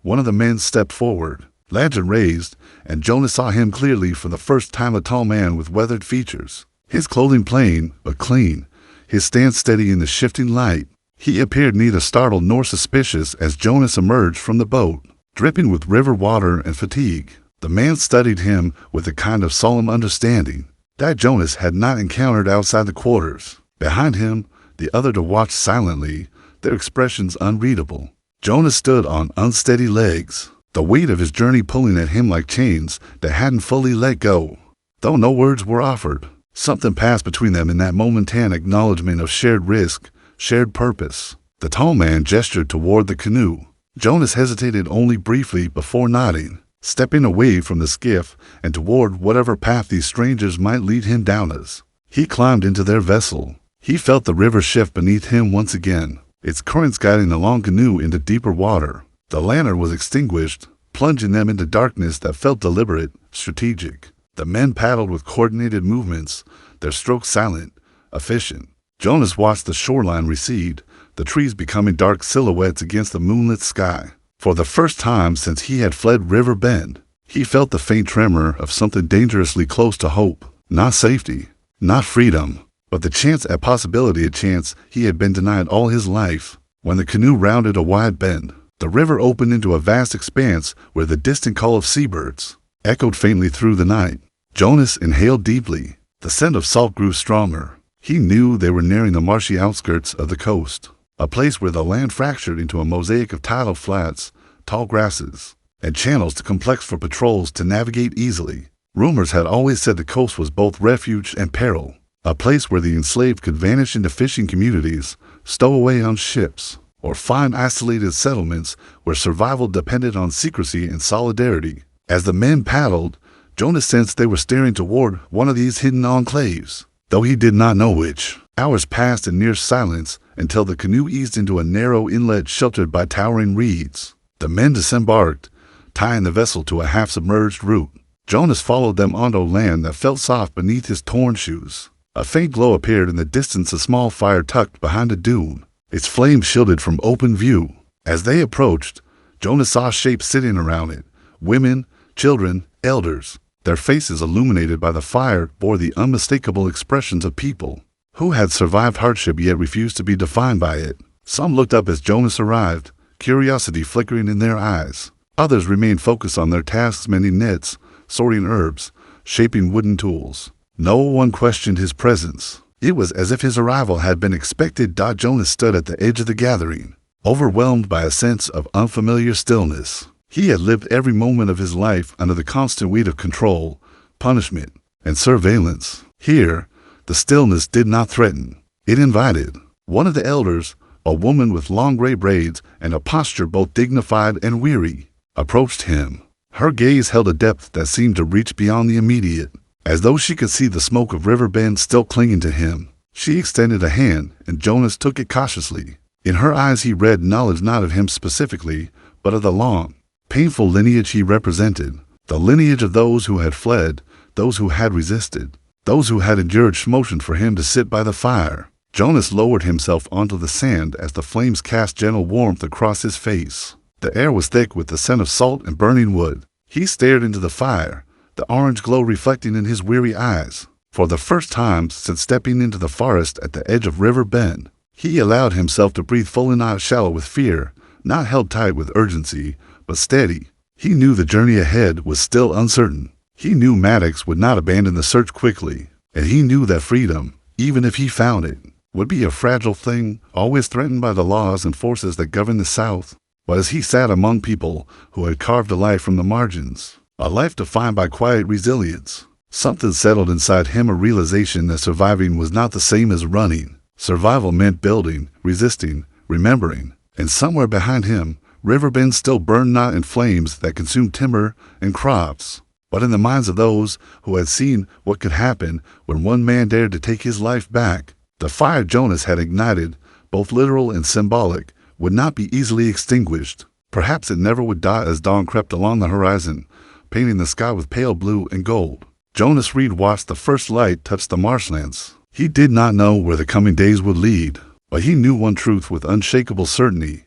One of the men stepped forward, lantern raised, and Jonas saw him clearly for the first time, a tall man with weathered features, his clothing plain but clean, his stance steady in the shifting light. He appeared neither startled nor suspicious as Jonas emerged from the boat, dripping with river water and fatigue. The man studied him with a kind of solemn understanding that Jonas had not encountered outside the quarters. Behind him, the other two watched silently, their expressions unreadable. Jonas stood on unsteady legs, the weight of his journey pulling at him like chains that hadn't fully let go. Though no words were offered, something passed between them in that momentary acknowledgement of shared risk, shared purpose. The tall man gestured toward the canoe. Jonas hesitated only briefly before nodding, stepping away from the skiff and toward whatever path these strangers might lead him down as. He climbed into their vessel. He felt the river shift beneath him once again, its currents guiding the long canoe into deeper water. The lantern was extinguished, plunging them into darkness that felt deliberate, strategic. The men paddled with coordinated movements, their strokes silent, efficient. Jonas watched the shoreline recede, the trees becoming dark silhouettes against the moonlit sky. For the first time since he had fled Riverbend, he felt the faint tremor of something dangerously close to hope. Not safety, not freedom, but the chance at possibility, a chance he had been denied all his life. When the canoe rounded a wide bend, the river opened into a vast expanse where the distant call of seabirds echoed faintly through the night. Jonas inhaled deeply. The scent of salt grew stronger. He knew they were nearing the marshy outskirts of the coast, a place where the land fractured into a mosaic of tidal flats, tall grasses, and channels too complex for patrols to navigate easily. Rumors had always said the coast was both refuge and peril, a place where the enslaved could vanish into fishing communities, stow away on ships, or find isolated settlements where survival depended on secrecy and solidarity. As the men paddled, Jonas sensed they were steering toward one of these hidden enclaves, though he did not know which. Hours passed in near silence until the canoe eased into a narrow inlet sheltered by towering reeds. The men disembarked, tying the vessel to a half-submerged root. Jonas followed them onto land that felt soft beneath his torn shoes. A faint glow appeared in the distance, a small fire tucked behind a dune, its flame shielded from open view. As they approached, Jonas saw shapes sitting around it, women, children, elders. Their faces, illuminated by the fire, bore the unmistakable expressions of people who had survived hardship yet refused to be defined by it. Some looked up as Jonas arrived, curiosity flickering in their eyes. Others remained focused on their tasks, mending nets, sorting herbs, shaping wooden tools. No one questioned his presence. It was as if his arrival had been expected. Jonas stood at the edge of the gathering, overwhelmed by a sense of unfamiliar stillness. He had lived every moment of his life under the constant weight of control, punishment, and surveillance. Here, the stillness did not threaten. It invited. One of the elders, a woman with long gray braids and a posture both dignified and weary, approached him. Her gaze held a depth that seemed to reach beyond the immediate, as though she could see the smoke of Riverbend still clinging to him. She extended a hand, and Jonas took it cautiously. In her eyes he read knowledge not of him specifically, but of the long, painful lineage he represented, the lineage of those who had fled, those who had resisted, those who had endured. Motioned for him to sit by the fire. Jonas lowered himself onto the sand as the flames cast gentle warmth across his face. The air was thick with the scent of salt and burning wood. He stared into the fire, the orange glow reflecting in his weary eyes. For the first time since stepping into the forest at the edge of Riverbend, he allowed himself to breathe full and not shallow with fear, not held tight with urgency, but steady. He knew the journey ahead was still uncertain. He knew Maddox would not abandon the search quickly, and he knew that freedom, even if he found it, would be a fragile thing, always threatened by the laws and forces that govern the South. But as he sat among people who had carved a life from the margins, a life defined by quiet resilience, something settled inside him, a realization that surviving was not the same as running. Survival meant building, resisting, remembering, and somewhere behind him, Riverbend still burned not in flames that consumed timber and crops, but in the minds of those who had seen what could happen when one man dared to take his life back. The fire Jonas had ignited, both literal and symbolic, would not be easily extinguished. Perhaps it never would die as dawn crept along the horizon, painting the sky with pale blue and gold. Jonas Reed watched the first light touch the marshlands. He did not know where the coming days would lead, but he knew one truth with unshakable certainty.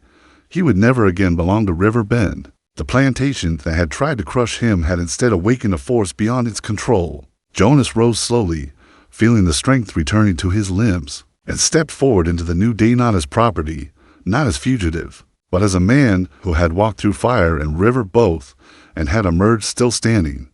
He would never again belong to Riverbend. The plantation that had tried to crush him had instead awakened a force beyond its control. Jonas rose slowly, feeling the strength returning to his limbs, and stepped forward into the new day, not as property, not as fugitive, but as a man who had walked through fire and river both, and had emerged still standing.